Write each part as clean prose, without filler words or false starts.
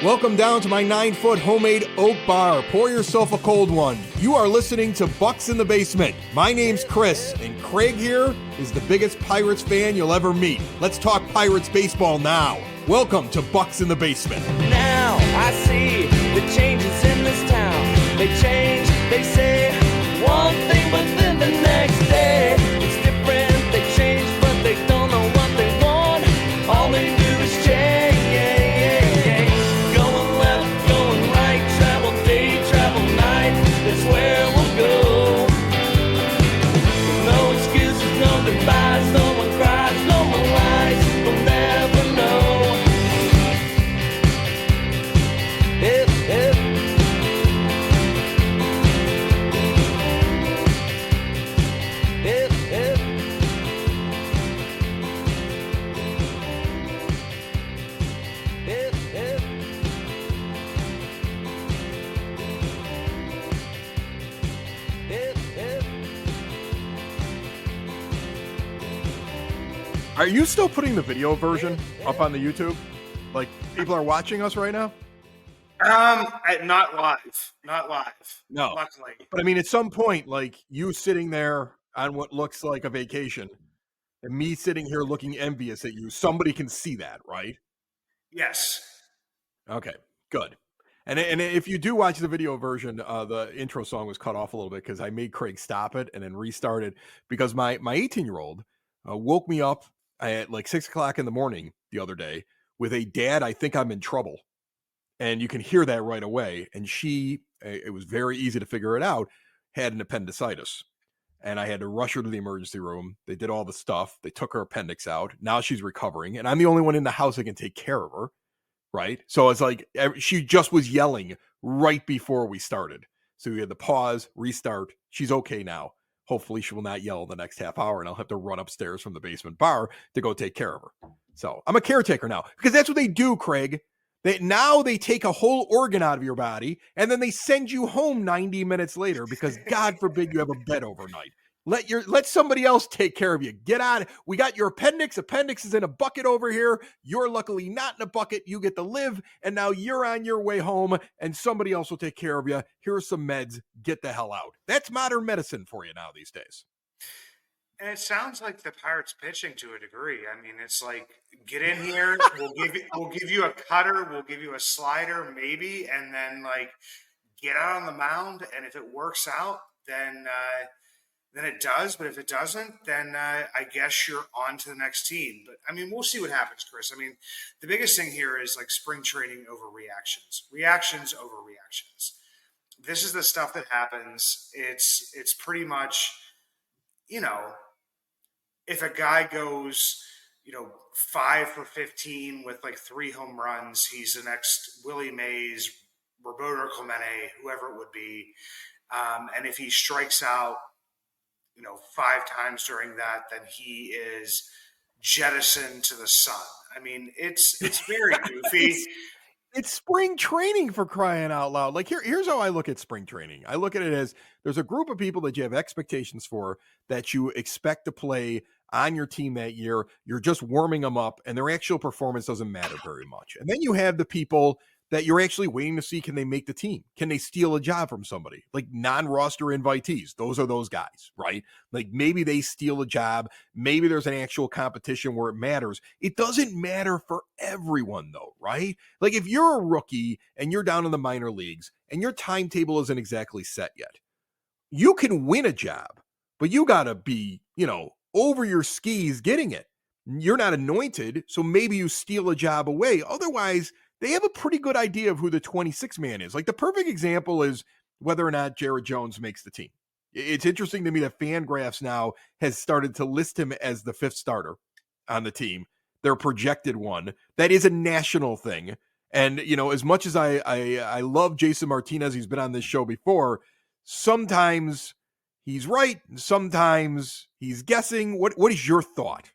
Welcome down to my 9-foot homemade oak bar. Pour yourself a cold one. You are listening to Bucs in the Basement. My name's Chris, and Craig here is the biggest Pirates fan you'll ever meet. Let's talk Pirates baseball now. Welcome to Bucs in the Basement. Now I see the changes in this town. They change, they say one thing, but then the next day it's different. They change, but they don't know what they want. All they do is change. Going left, going right, travel day, travel night. That's where we'll go. No excuses, no goodbyes, no one cries, no one lies. We'll never know. Are you still putting the video version up on the YouTube? Like, people are watching us right now? Not live. No. Luckily. But I mean, at some point, like, you sitting there on what looks like a vacation and me sitting here looking envious at you, somebody can see that, right? Yes. Okay, good. And if you do watch the video version, the intro song was cut off a little bit because I made Craig stop it and then restart it because my 18-year-old woke me up at like 6 o'clock in the morning the other day with a "Dad, I think I'm in trouble." And you can hear that right away. And she, it was very easy to figure it out, had an appendicitis. And I had to rush her to the emergency room. They did all the stuff. They took her appendix out. Now she's recovering. And I'm the only one in the house that can take care of her. Right. So it's like she just was yelling right before we started. So we had to pause, restart. She's okay now. Hopefully she will not yell the next half hour and I'll have to run upstairs from the basement bar to go take care of her. So I'm a caretaker now because that's what they do, Craig. Now they take a whole organ out of your body and then they send you home 90 minutes later because God forbid you have a bed overnight. Let somebody else take care of you. Get out. We got your appendix. Appendix is in a bucket over here. You're luckily not in a bucket. You get to live. And now you're on your way home and somebody else will take care of you. Here's some meds. Get the hell out. That's modern medicine for you now these days. And it sounds like the Pirates pitching to a degree. I mean, it's like, get in here. We'll give you a cutter. We'll give you a slider, maybe, and then like get out on the mound. And if it works out, then it does. But if it doesn't, then I guess you're on to the next team. But I mean, we'll see what happens, Chris. I mean, the biggest thing here is like spring training over reactions over reactions. This is the stuff that happens. It's pretty much, you know, if a guy goes, 5 for 15 with like 3 home runs, he's the next Willie Mays, Roberto Clemente, whoever it would be. And if he strikes out, 5 times during that, then he is jettisoned to the sun. I mean, it's very goofy. It's spring training, for crying out loud. Like here's how I look at spring training. I look at it as there's a group of people that you have expectations for that you expect to play on your team that year. You're just warming them up and their actual performance doesn't matter very much. And then you have the people that you're actually waiting to see, can they make the team? Can they steal a job from somebody? Like non-roster invitees. Those are those guys, right? Like maybe they steal a job. Maybe there's an actual competition where it matters. It doesn't matter for everyone though, right? Like if you're a rookie and you're down in the minor leagues and your timetable isn't exactly set yet, you can win a job, but you got to be, over your skis getting it. You're not anointed, so maybe you steal a job away. Otherwise, they have a pretty good idea of who the 26 man is. Like the perfect example is whether or not Jared Jones makes the team. It's interesting to me that Fangraphs now has started to list him as the 5th starter on the team, their projected one. That is a national thing. And, as much as I love Jason Martinez, he's been on this show before, sometimes he's right, sometimes he's guessing. What is your thought?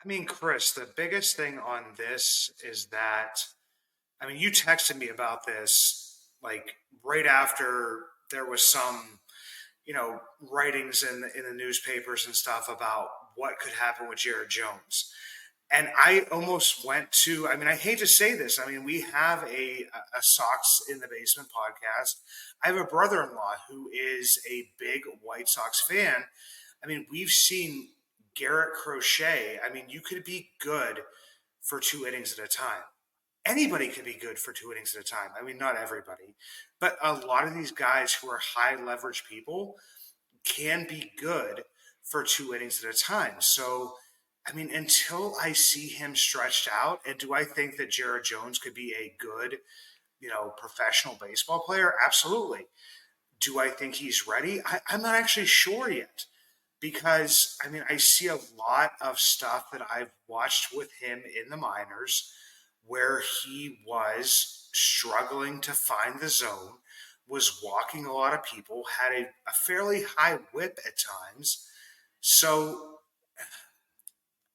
I mean, Chris, the biggest thing on this is that, you texted me about this like right after there was some, writings in the newspapers and stuff about what could happen with Jared Jones. And I almost went to, I mean, I hate to say this. I mean, we have a Sox in the Basement podcast. I have a brother in law who is a big White Sox fan. I mean, we've seen Garrett Crochet. I mean, you could be good for 2 innings at a time. Anybody could be good for 2 innings at a time. I mean, not everybody, but a lot of these guys who are high leverage people can be good for 2 innings at a time. So, I mean, until I see him stretched out, and do I think that Jared Jones could be a good, professional baseball player? Absolutely. Do I think he's ready? I'm not actually sure yet because, I mean, I see a lot of stuff that I've watched with him in the minors where he was struggling to find the zone, was walking a lot of people, had a fairly high whip at times. So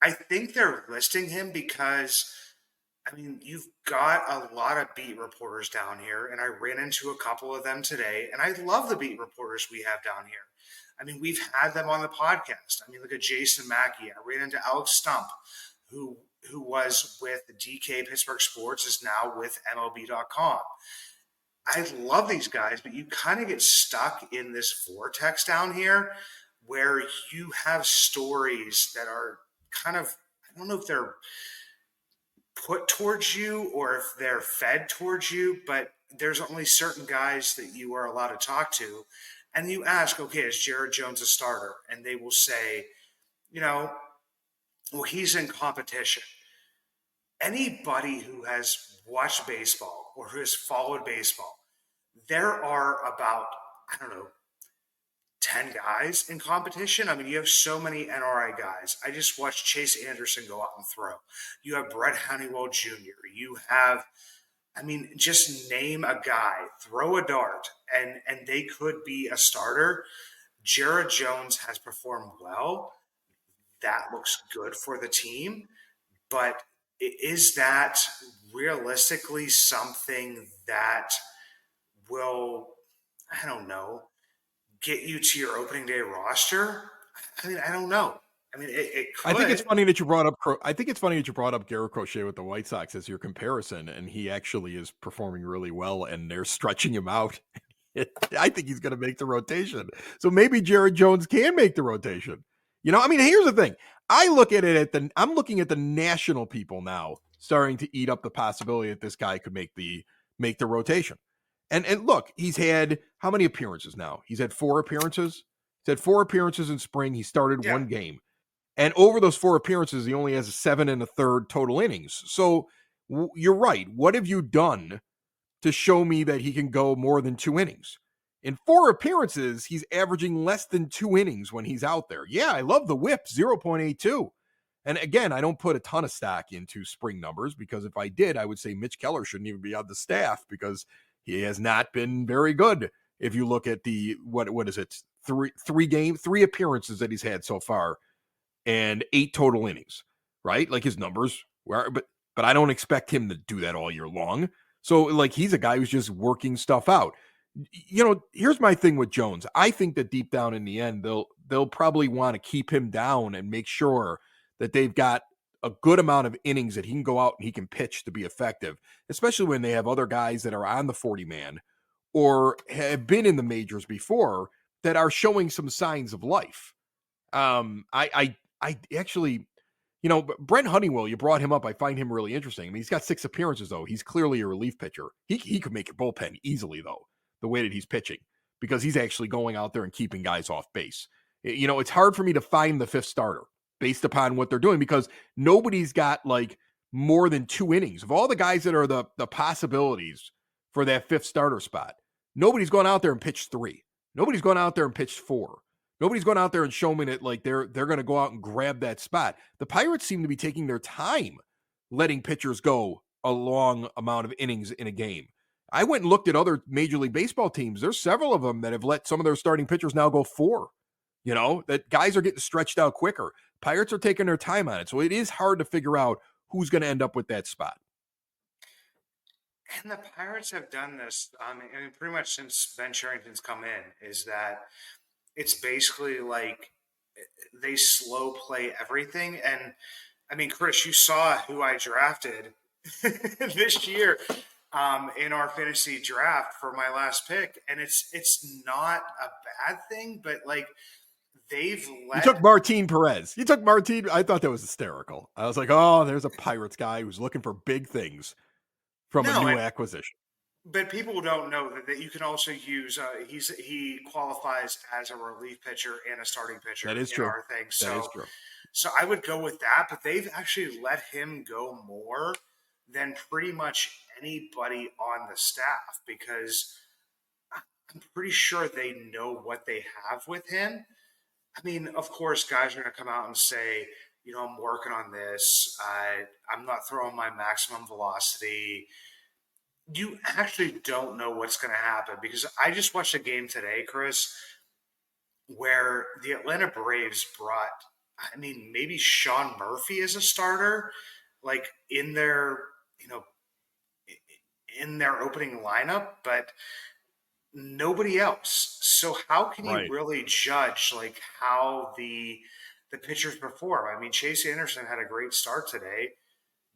I think they're listing him because, I mean, you've got a lot of beat reporters down here, and I ran into a couple of them today, and I love the beat reporters we have down here. I mean, we've had them on the podcast. I mean, look at Jason Mackey. I ran into Alex Stump, who was with DK Pittsburgh Sports, is now with MLB.com. I love these guys, but you kind of get stuck in this vortex down here where you have stories that are kind of, I don't know if they're put towards you or if they're fed towards you, but there's only certain guys that you are allowed to talk to. And you ask, okay, is Jared Jones a starter? And they will say, you know, well, he's in competition. Anybody who has watched baseball or who has followed baseball, there are about, I don't know, 10 guys in competition. I mean, you have so many NRI guys. I just watched Chase Anderson go out and throw. You have Brett Honeywell Jr. You have, I mean, just name a guy, throw a dart, and they could be a starter. Jared Jones has performed well. That looks good for the team. But is that realistically something that will, I don't know, get you to your opening day roster? I mean, I don't know. I mean, it I think it's could. funny that you brought up. I think it's funny that you brought up Garrett Crochet with the White Sox as your comparison, and he actually is performing really well, and they're stretching him out. I think he's going to make the rotation. So maybe Jared Jones can make the rotation. I mean, here's the thing. I look at it I'm looking at the national people now starting to eat up the possibility that this guy could make the rotation. And look, he's had how many appearances now? He's had 4 appearances. He's had 4 appearances in spring. He started Yeah. one game. And over those 4 appearances, he only has 7 1/3 total innings. So you're right. What have you done to show me that he can go more than 2 innings? In 4 appearances, he's averaging less than 2 innings when he's out there. Yeah, I love the whip, 0.82. And again, I don't put a ton of stock into spring numbers because if I did, I would say Mitch Keller shouldn't even be on the staff because he has not been very good. If you look at the what is it, 3 appearances that he's had so far and 8 total innings, right? Like his numbers were, but I don't expect him to do that all year long. So like he's a guy who's just working stuff out. Here's my thing with Jones. I think that deep down in the end, they'll probably want to keep him down and make sure that they've got a good amount of innings that he can go out and he can pitch to be effective, especially when they have other guys that are on the 40-man or have been in the majors before that are showing some signs of life. I actually, Brent Honeywell, you brought him up. I find him really interesting. I mean, he's got 6 appearances, though. He's clearly a relief pitcher. He could make your bullpen easily, though, the way that he's pitching, because he's actually going out there and keeping guys off base. It's hard for me to find the 5th starter based upon what they're doing because nobody's got like more than 2 innings. Of all the guys that are the possibilities for that 5th starter spot, nobody's gone out there and pitched 3. Nobody's gone out there and pitched 4. Nobody's going out there and show me that like they're going to go out and grab that spot. The Pirates seem to be taking their time letting pitchers go a long amount of innings in a game. I went and looked at other Major League Baseball teams. There's several of them that have let some of their starting pitchers now go 4. That guys are getting stretched out quicker. Pirates are taking their time on it. So it is hard to figure out who's going to end up with that spot. And the Pirates have done this, I mean, pretty much since Ben Cherington's come in, is that it's basically like they slow play everything. And I mean, Chris, you saw who I drafted this year in our fantasy draft for my last pick, and it's not a bad thing, but like they've You let took Martin Perez. You took Martin. I thought that was hysterical. I was like, oh, there's a Pirates guy who's looking for big things from a no, new and acquisition. but people don't know that you can also use. He qualifies as a relief pitcher and a starting pitcher That is in true. our thing. That is So true. so I would go with that. But they've actually let him go more than pretty much anybody on the staff because I'm pretty sure they know what they have with him. I mean, of course, guys are going to come out and say, I'm working on this. I'm not throwing my maximum velocity. You actually don't know what's going to happen because I just watched a game today, Chris, where the Atlanta Braves brought, I mean, maybe Sean Murphy as a starter, like you know, in their opening lineup, but nobody else. So how can you Right. really judge like how the pitchers perform? I mean, Chase Anderson had a great start today,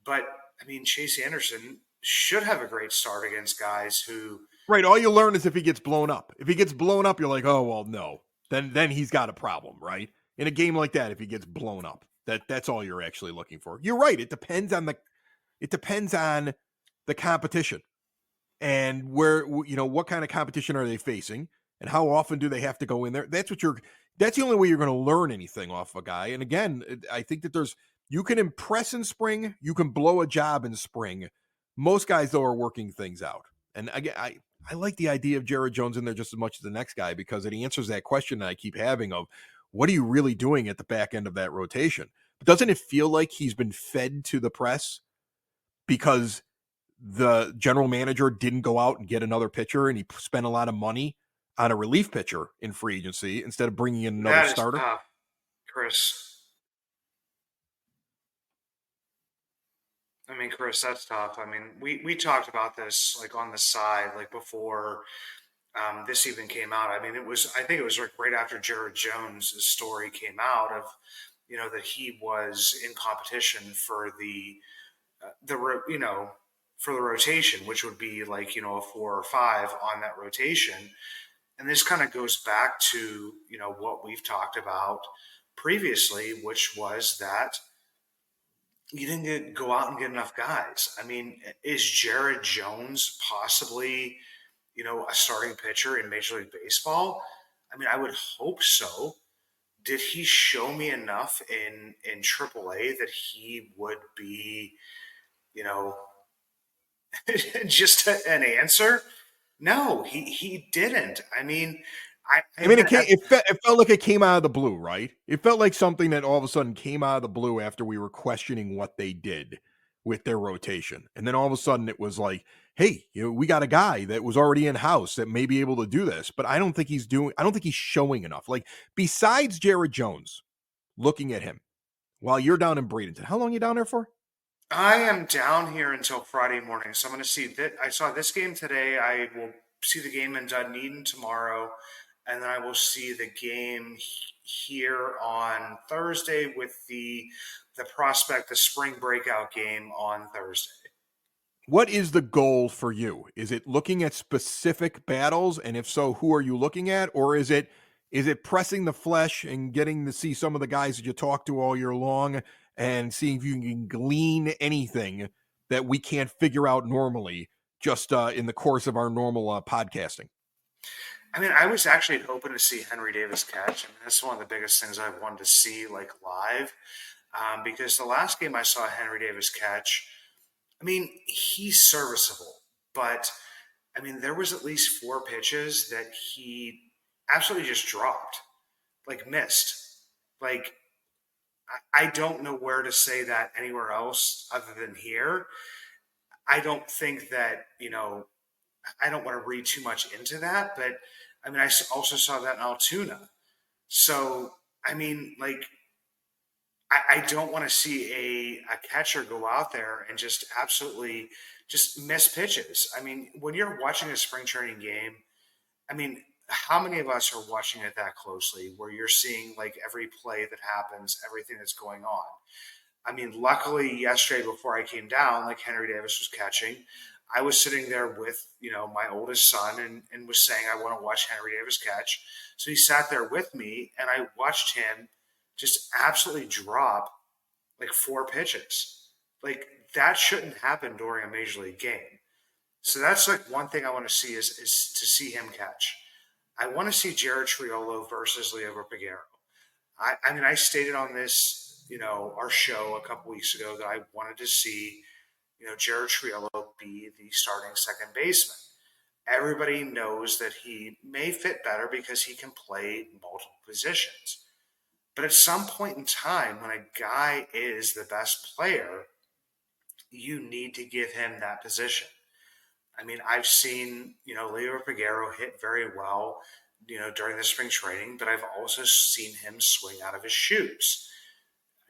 but I mean, Chase Anderson should have a great start against guys who Right. All you learn is if he gets blown up. If he gets blown up, you're like, oh well, no. Then he's got a problem, right? In a game like that, if he gets blown up, that's all you're actually looking for. You're right. It depends on the competition and where what kind of competition are they facing and how often do they have to go in there. That's the only way you're going to learn anything off a guy. And again, I think that you can impress in spring, you can blow a job in spring. Most guys though are working things out. And again, I like the idea of Jared Jones in there just as much as the next guy because it answers that question that I keep having of what are you really doing at the back end of that rotation. But doesn't it feel like he's been fed to the press because the general manager didn't go out and get another pitcher and he spent a lot of money on a relief pitcher in free agency instead of bringing in another that is starter? tough, Chris. I mean, Chris, that's tough. I mean, we talked about this like on the side, like before this even came out. I mean, I think it was like right after Jared Jones' story came out of, that he was in competition for for the rotation, which would be like, a 4 or 5 on that rotation. And this kind of goes back to, what we've talked about previously, which was that you didn't go out and get enough guys. I mean, is Jared Jones possibly, a starting pitcher in Major League Baseball? I mean, I would hope so. Did he show me enough in AAA that he would be, you know, just an answer? No, he didn't. I mean, I I mean, had it felt like it came out of the blue, right? It felt like something that all of a sudden came out of the blue after we were questioning what they did with their rotation. And then all of a sudden it was like, hey, we got a guy that was already in house that may be able to do this, but I don't think he's showing enough. Like, besides Jared Jones, looking at him while you're down in Bradenton, how long are you down there for? I am down here until Friday morning, so I'm going to see that. I saw this game today. I will see the game in Dunedin tomorrow, and then I will see the game here on Thursday with the prospect, the spring breakout game on Thursday. What is the goal for you? Is it looking at specific battles, and if so, who are you looking at, or is it pressing the flesh and getting to see some of the guys that you talk to all year long and seeing if you can glean anything that we can't figure out normally just in the course of our normal podcasting? I mean, I was actually hoping to see Henry Davis catch. I mean, that's one of the biggest things I've wanted to see like live, because the last game I saw Henry Davis catch, I mean, he's serviceable, but I mean, there was at least 4 pitches that he absolutely just dropped, like missed. Like I don't know where to say that anywhere else other than here. I don't think that I don't want to read too much into that, but I mean, also saw that in Altoona. So I mean, like I don't want to see a catcher go out there and just absolutely just miss pitches. I mean, when you're watching a spring training game, I mean, how many of us are watching it that closely where you're seeing like every play that happens, everything that's going on? I mean, luckily yesterday before I came down, like Henry Davis was catching, I was sitting there with, my oldest son and was saying, I want to watch Henry Davis catch. So he sat there with me and I watched him just absolutely drop like 4 pitches. Like that shouldn't happen during a major league game. So that's like one thing I want to see is to see him catch. I want to see Jared Triolo versus Leo Pagero. I mean, I stated on this, our show a couple weeks ago that I wanted to see, Jared Triolo be the starting second baseman. Everybody knows that he may fit better because he can play multiple positions. But at some point in time, when a guy is the best player, you need to give him that position. I mean, I've seen, Leo Pagero hit very well, during the spring training, but I've also seen him swing out of his shoes.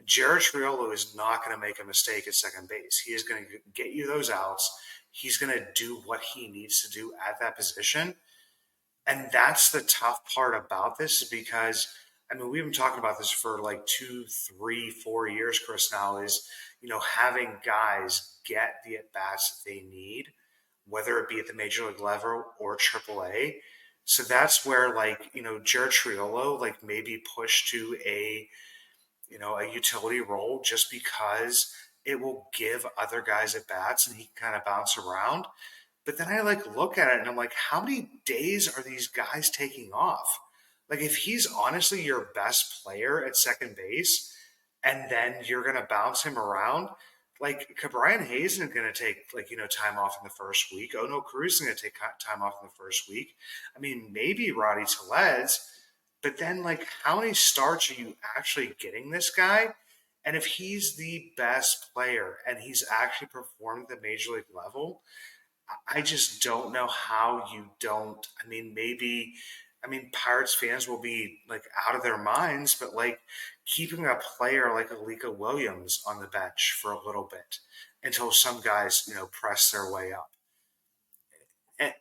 Jared Triolo is not going to make a mistake at second base. He is going to get you those outs. He's going to do what he needs to do at that position. And that's the tough part about this, is because, I mean, we've been talking about this for like 2, 3, 4 years, Chris, now is, having guys get the at-bats that they need, whether it be at the major league level or AAA. So that's where, like, Jared Triolo, like, maybe pushed to a utility role just because it will give other guys at bats and he can kind of bounce around. But then I like look at it and I'm like, how many days are these guys taking off? Like, if he's honestly your best player at second base and then you're going to bounce him around, like Brian Hayes isn't going to take time off in the first week. Oh no, Cruz is going to take time off in the first week. I mean, maybe Roddy Tellez, but then like how many starts are you actually getting this guy? And if he's the best player and he's actually performed at the major league level, I just don't know how you don't. I mean, maybe, Pirates fans will be like out of their minds, but like keeping a player like Alika Williams on the bench for a little bit until some guys, press their way up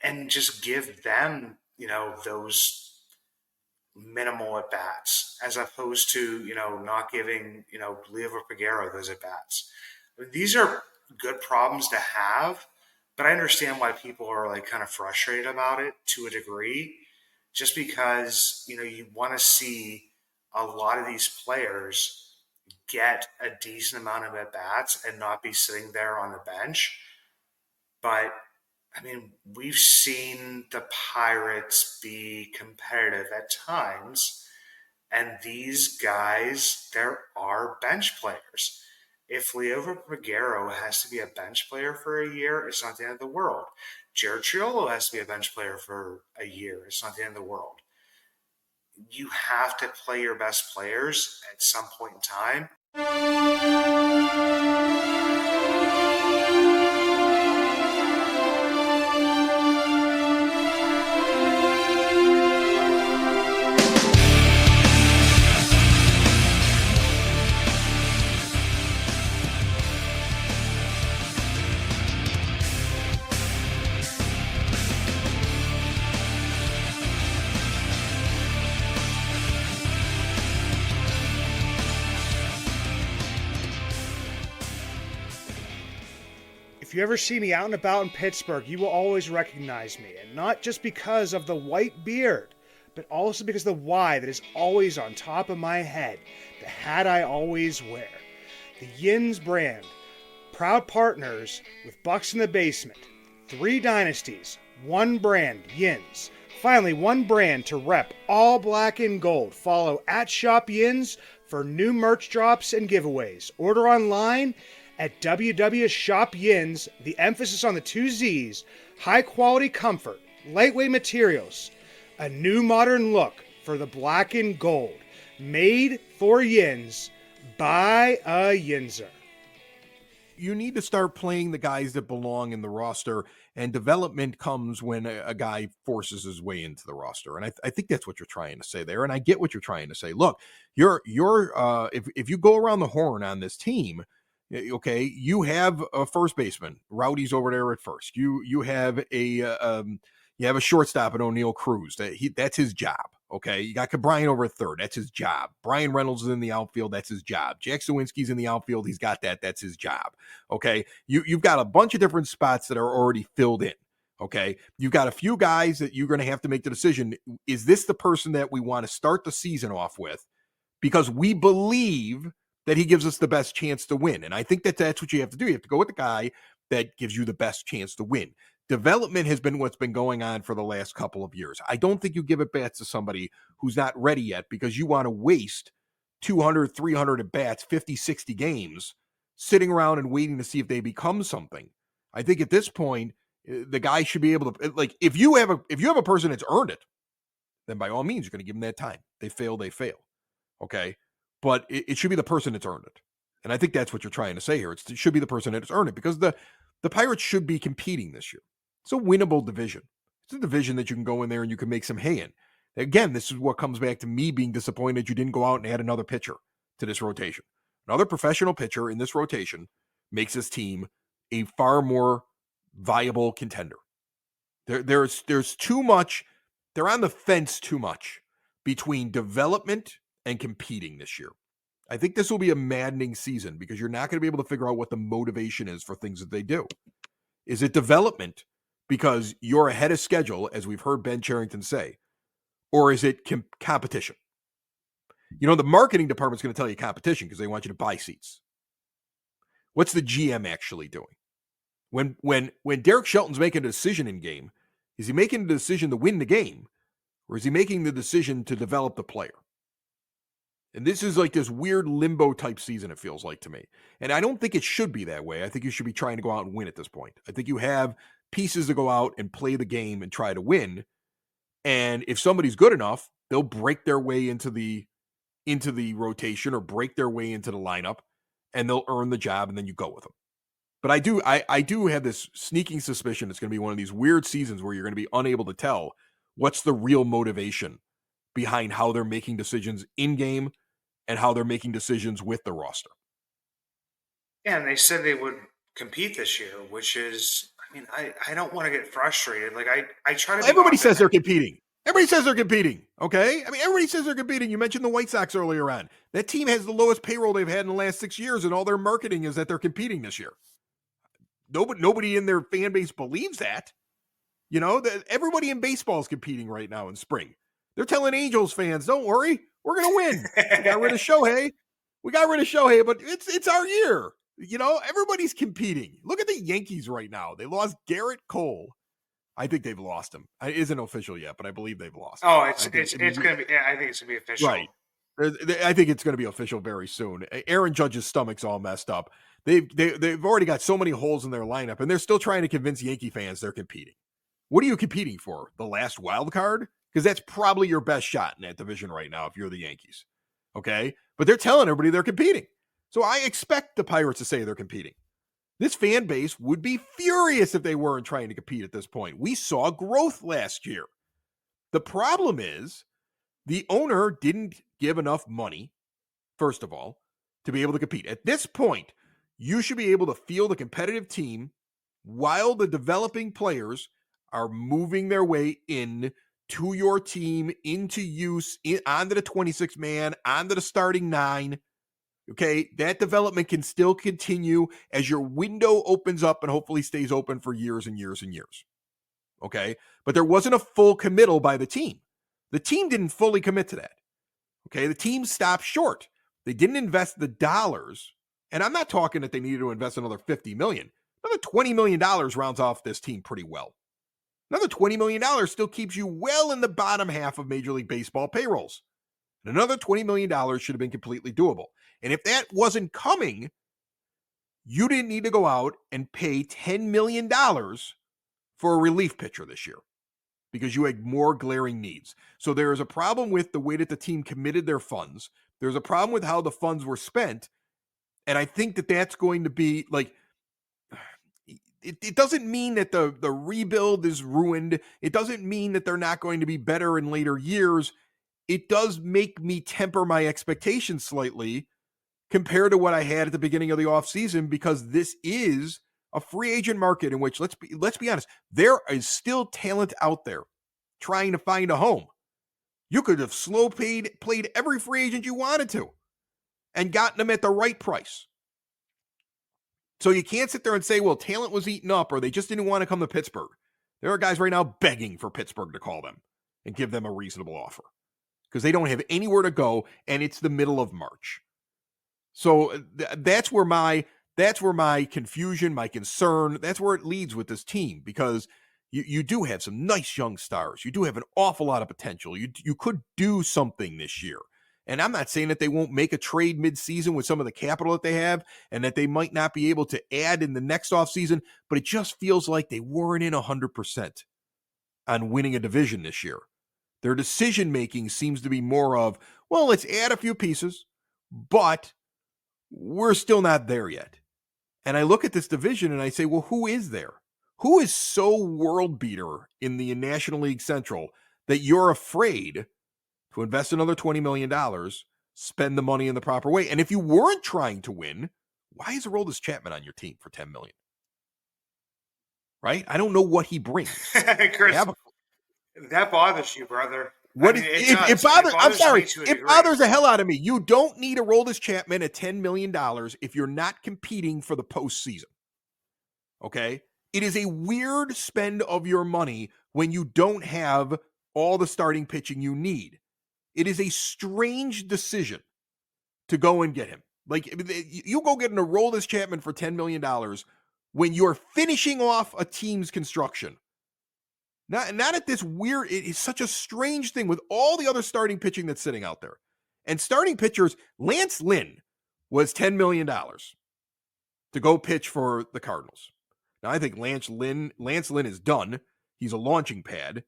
and just give them, those minimal at bats as opposed to, not giving, Leo Pagero those at bats. I mean, these are good problems to have, but I understand why people are like kind of frustrated about it to a degree, just because, you want to see a lot of these players get a decent amount of at bats and not be sitting there on the bench. But I mean, we've seen the Pirates be competitive at times, and these guys, there are bench players. If Leo Pagero has to be a bench player for a year, it's not the end of the world. Jared Triolo has to be a bench player for a year. It's not the end of the world. You have to play your best players at some point in time. If you ever see me out and about in Pittsburgh, you will always recognize me, and not just because of the white beard, but also because of the Y that is always on top of my head, the hat I always wear. The Yins brand, proud partners with Bucs in the Basement. 3 dynasties, 1 brand, Yins. Finally, 1 brand to rep all black and gold. Follow at Shop Yins for new merch drops and giveaways. Order online at www.shopyins, the emphasis on the 2 Z's, high quality comfort, lightweight materials, a new modern look for the black and gold, made for Yins by a Yinzer. You need to start playing the guys that belong in the roster, and development comes when a guy forces his way into the roster. And I think that's what you're trying to say there. And I get what you're trying to say. Look, if you go around the horn on this team, okay, you have a first baseman, Rowdy's over there at first. You have a shortstop at O'Neill Cruz. That's his job. Okay, you got Brian over at third. That's his job. Brian Reynolds is in the outfield. That's his job. Jack Sawinski's in the outfield. He's got that. That's his job. Okay, you've got a bunch of different spots that are already filled in. Okay, you've got a few guys that you're going to have to make the decision. Is this the person that we want to start the season off with? Because we believe that he gives us the best chance to win. And I think that that's what you have to do. You have to go with the guy that gives you the best chance to win. Development has been what's been going on for the last couple of years. I don't think you give at bats to somebody who's not ready yet because you want to waste 200, 300 at bats, 50, 60 games sitting around and waiting to see if they become something. I think at this point, the guy should be able to, like, if you have a person that's earned it, then by all means, you're going to give them that time. They fail. Okay. But it should be the person that's earned it. And I think that's what you're trying to say here. It should be the person that's earned it because the Pirates should be competing this year. It's a winnable division. It's a division that you can go in there and you can make some hay in. Again, this is what comes back to me being disappointed you didn't go out and add another pitcher to this rotation. Another professional pitcher in this rotation makes this team a far more viable contender. There's too much. They're on the fence too much between development and competing this year. I think this will be a maddening season because you're not going to be able to figure out what the motivation is for things that they do. Is it development because you're ahead of schedule, as we've heard Ben Cherington say, or is it competition? You know, the marketing department's going to tell you competition because they want you to buy seats. What's the GM actually doing? When Derek Shelton's making a decision in game, is he making the decision to win the game, or is he making the decision to develop the player? And this is like this weird limbo type season, it feels like to me. And I don't think it should be that way. I think you should be trying to go out and win at this point. I think you have pieces to go out and play the game and try to win. And if somebody's good enough, they'll break their way into the rotation or break their way into the lineup and they'll earn the job and then you go with them. But I do have this sneaking suspicion it's going to be one of these weird seasons where you're going to be unable to tell what's the real motivation behind how they're making decisions in game and how they're making decisions with the roster. Yeah, and they said they would compete this year, which is, I mean, I don't want to get frustrated. Like I try to. Everybody says they're competing. Everybody says they're competing. Okay, I mean, everybody says they're competing. You mentioned the White Sox earlier on. That team has the lowest payroll they've had in the last 6 years, and all their marketing is that they're competing this year. Nobody in their fan base believes that. You know, everybody in baseball is competing right now in spring. They're telling Angels fans, "Don't worry, we're going to win. We got rid of Shohei, but it's our year." You know, everybody's competing. Look at the Yankees right now. They lost Garrett Cole. I think they've lost him. It isn't official yet, but I believe they've lost him. Oh, it's going to be. I think it's going to be official. Right. I think it's going to be official very soon. Aaron Judge's stomach's all messed up. They've already got so many holes in their lineup, and they're still trying to convince Yankee fans they're competing. What are you competing for? The last wild card? Because that's probably your best shot in that division right now if you're the Yankees. Okay? But they're telling everybody they're competing. So I expect the Pirates to say they're competing. This fan base would be furious if they weren't trying to compete at this point. We saw growth last year. The problem is the owner didn't give enough money, first of all, to be able to compete. At this point, you should be able to field a competitive team while the developing players are moving their way in to your team, into use, onto the 26 man, onto the starting 9. Okay, that development can still continue as your window opens up and hopefully stays open for years and years and years. Okay, but there wasn't a full committal by the team. The team didn't fully commit to that. Okay, the team stopped short. They didn't invest the dollars, and I'm not talking that they needed to invest another $50 million. Another $20 million rounds off this team pretty well. Another $20 million still keeps you well in the bottom half of Major League Baseball payrolls. And another $20 million should have been completely doable. And if that wasn't coming, you didn't need to go out and pay $10 million for a relief pitcher this year because you had more glaring needs. So there is a problem with the way that the team committed their funds. There's a problem with how the funds were spent. And I think that that's going to be like, it doesn't mean that the rebuild is ruined. It doesn't mean that they're not going to be better in later years. It does make me temper my expectations slightly compared to what I had at the beginning of the offseason, because this is a free agent market in which, let's be honest, there is still talent out there trying to find a home. You could have played every free agent you wanted to and gotten them at the right price. So you can't sit there and say, well, talent was eaten up or they just didn't want to come to Pittsburgh. There are guys right now begging for Pittsburgh to call them and give them a reasonable offer because they don't have anywhere to go, and it's the middle of March. So that's where my confusion, my concern, that's where it leads with this team, because you do have some nice young stars. You do have an awful lot of potential. You could do something this year. And I'm not saying that they won't make a trade midseason with some of the capital that they have and that they might not be able to add in the next offseason, but it just feels like they weren't in 100% on winning a division this year. Their decision-making seems to be more of, well, let's add a few pieces, but we're still not there yet. And I look at this division and I say, well, who is there? Who is so world beater in the National League Central that you're afraid to invest another $20 million, spend the money in the proper way? And if you weren't trying to win, why is Aroldis Chapman on your team for $10 million? Right? I don't know what he brings. Chris, that bothers you, brother. What I mean, it bothers? I'm sorry. It bothers the hell out of me. You don't need Aroldis Chapman at $10 million if you're not competing for the postseason. Okay? It is a weird spend of your money when you don't have all the starting pitching you need. It is a strange decision to go and get him. Like, you go get an Aroldis Chapman for $10 million when you're finishing off a team's construction. Not at this weird, it's such a strange thing with all the other starting pitching that's sitting out there. And starting pitchers, Lance Lynn was $10 million to go pitch for the Cardinals. Now, I think Lance Lynn is done. He's a launching pad.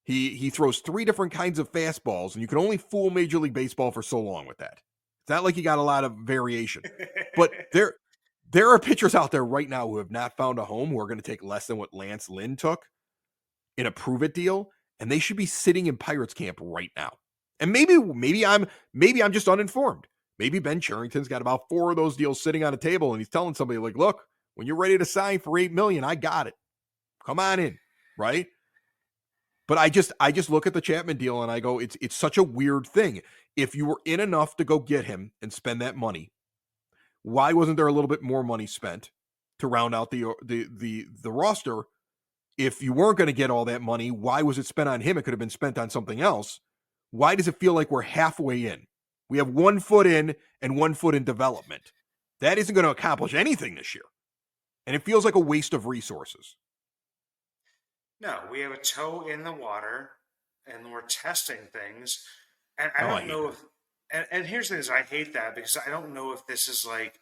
He throws 3 different kinds of fastballs, and you can only fool Major League Baseball for so long with that. It's not like you got a lot of variation. But there are pitchers out there right now who have not found a home who are going to take less than what Lance Lynn took in a prove-it deal, and they should be sitting in Pirates camp right now. And maybe I'm just uninformed. Maybe Ben Cherington's got about 4 of those deals sitting on a table, and he's telling somebody, like, look, when you're ready to sign for $8 million, I got it. Come on in, right? But I just look at the Chapman deal and I go, it's such a weird thing. If you were in enough to go get him and spend that money, why wasn't there a little bit more money spent to round out the roster? If you weren't going to get all that money, why was it spent on him? It could have been spent on something else. Why does it feel like we're halfway in? We have 1 foot in and 1 foot in development. That isn't going to accomplish anything this year. And it feels like a waste of resources. No, we have a toe in the water and we're testing things. And I don't know if, and here's the thing is I hate that because I don't know if this is like,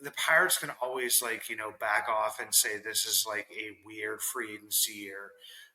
the Pirates can always back off and say this is like a weird free agency year,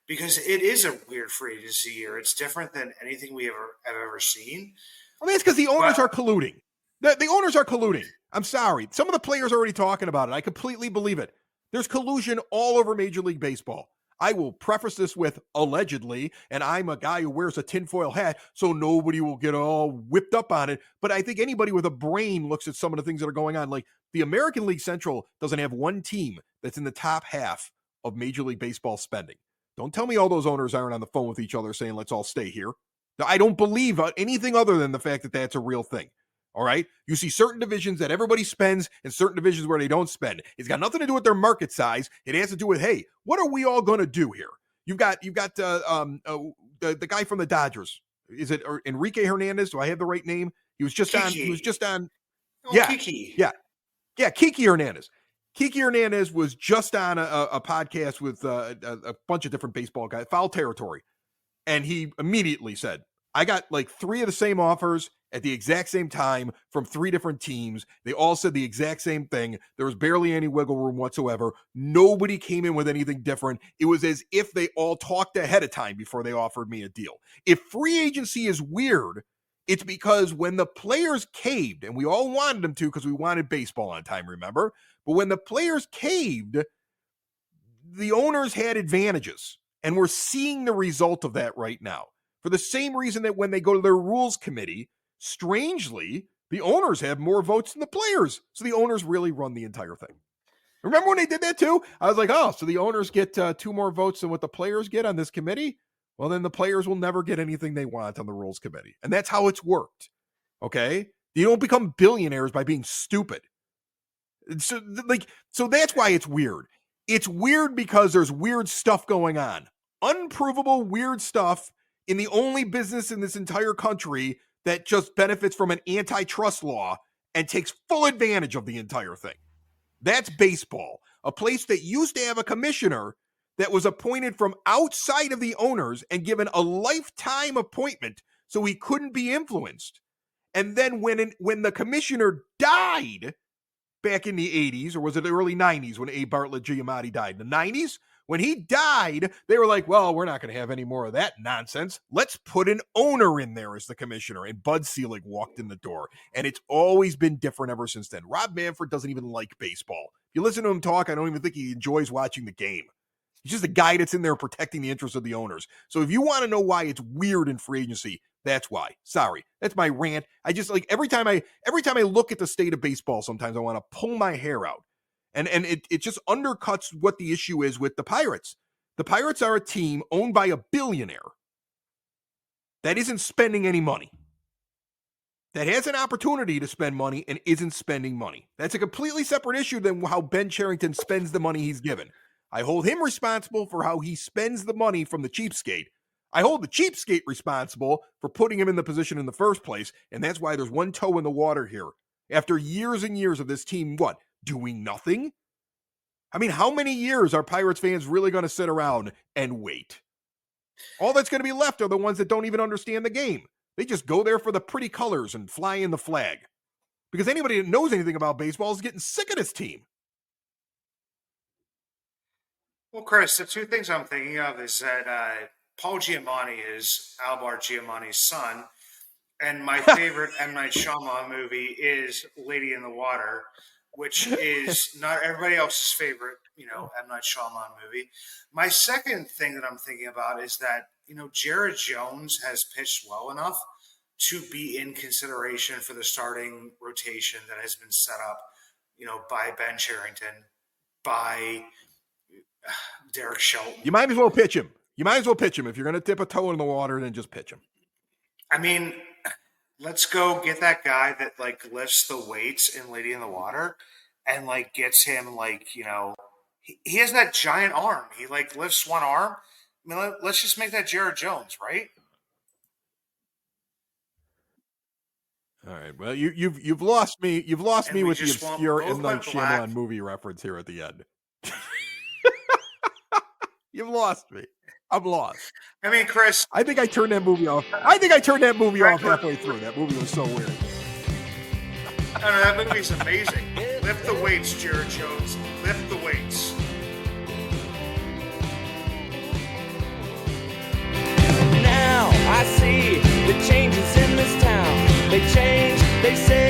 because it is a weird free agency year. It's different than anything we have ever seen. I mean, it's because the owners are colluding. The owners are colluding. I'm sorry. Some of the players are already talking about it. I completely believe it. There's collusion all over Major League Baseball. I will preface this with allegedly, and I'm a guy who wears a tinfoil hat, so nobody will get all whipped up on it. But I think anybody with a brain looks at some of the things that are going on. Like, the American League Central doesn't have one team that's in the top half of Major League Baseball spending. Don't tell me all those owners aren't on the phone with each other saying, let's all stay here. I don't believe anything other than the fact that that's a real thing. All right. You see certain divisions that everybody spends and certain divisions where they don't spend. It's got nothing to do with their market size. It has to do with, hey, what are we all going to do here? You've got the guy from the Dodgers. Is it Enrique Hernandez? Do I have the right name? He was just on. Yeah. Kiki. Yeah. Kiki Hernandez. Kiki Hernandez was just on a podcast with a bunch of different baseball guys, Foul Territory. And he immediately said, I got like 3 of the same offers at the exact same time from 3 different teams. They all said the exact same thing. There was barely any wiggle room whatsoever. Nobody came in with anything different. It was as if they all talked ahead of time before they offered me a deal. If free agency is weird, it's because when the players caved, and we all wanted them to because we wanted baseball on time, remember? But when the players caved, the owners had advantages. And we're seeing the result of that right now. For the same reason that when they go to their rules committee, strangely, the owners have more votes than the players. So the owners really run the entire thing. Remember when they did that too? I was like, oh, so the owners get 2 more votes than what the players get on this committee? well, then the players will never get anything they want on the rules committee. And that's how it's worked. Okay? You don't become billionaires by being stupid. So that's why it's weird. It's weird because there's weird stuff going on. Unprovable weird stuff in the only business in this entire country that just benefits from an antitrust law and takes full advantage of the entire thing. That's baseball, a place that used to have a commissioner that was appointed from outside of the owners and given a lifetime appointment so he couldn't be influenced. And then when the commissioner died back in the 80s, or was it the early 90s when A. Bartlett Giamatti died? The 90s? When he died, they were like, well, we're not going to have any more of that nonsense. Let's put an owner in there as the commissioner. And Bud Selig walked in the door. And it's always been different ever since then. Rob Manfred doesn't even like baseball. If you listen to him talk, I don't even think he enjoys watching the game. He's just a guy that's in there protecting the interests of the owners. So if you want to know why it's weird in free agency, that's why. Sorry. That's my rant. I just like every time I look at the state of baseball, sometimes I want to pull my hair out. And it just undercuts what the issue is with the Pirates. The Pirates are a team owned by a billionaire that isn't spending any money, that has an opportunity to spend money and isn't spending money. That's a completely separate issue than how Ben Cherington spends the money he's given. I hold him responsible for how he spends the money from the cheapskate. I hold the cheapskate responsible for putting him in the position in the first place, and that's why there's one toe in the water here. After years and years of this team, doing nothing? I mean, how many years are Pirates fans really going to sit around and wait? All that's going to be left are the ones that don't even understand the game. They just go there for the pretty colors and fly in the flag. Because anybody that knows anything about baseball is getting sick of this team. Well, Chris, the two things I'm thinking of is that Paul Giamatti is Albert Giamatti's son, and my favorite M. Night Shyamalan movie is Lady in the Water, which is not everybody else's favorite, M. Night Shyamalan movie. My second thing that I'm thinking about is that, Jared Jones has pitched well enough to be in consideration for the starting rotation that has been set up, by Ben Cherington, by Derek Shelton. You might as well pitch him. If you're going to dip a toe in the water, then just pitch him. I mean, let's go get that guy that lifts the weights in Lady in the Water and gets him he has that giant arm. He lifts one arm. I mean, let's just make that Jared Jones, right? All right. Well, you've lost me. You've lost me with the obscure M. Night Shyamalan movie reference here at the end. You've lost me. I'm lost. I mean, Chris, I think I turned that movie off. Halfway through. That movie was so weird. No, that movie's amazing. Lift the weights, Jared Jones. Lift the weights. Now I see the changes in this town. They change, they say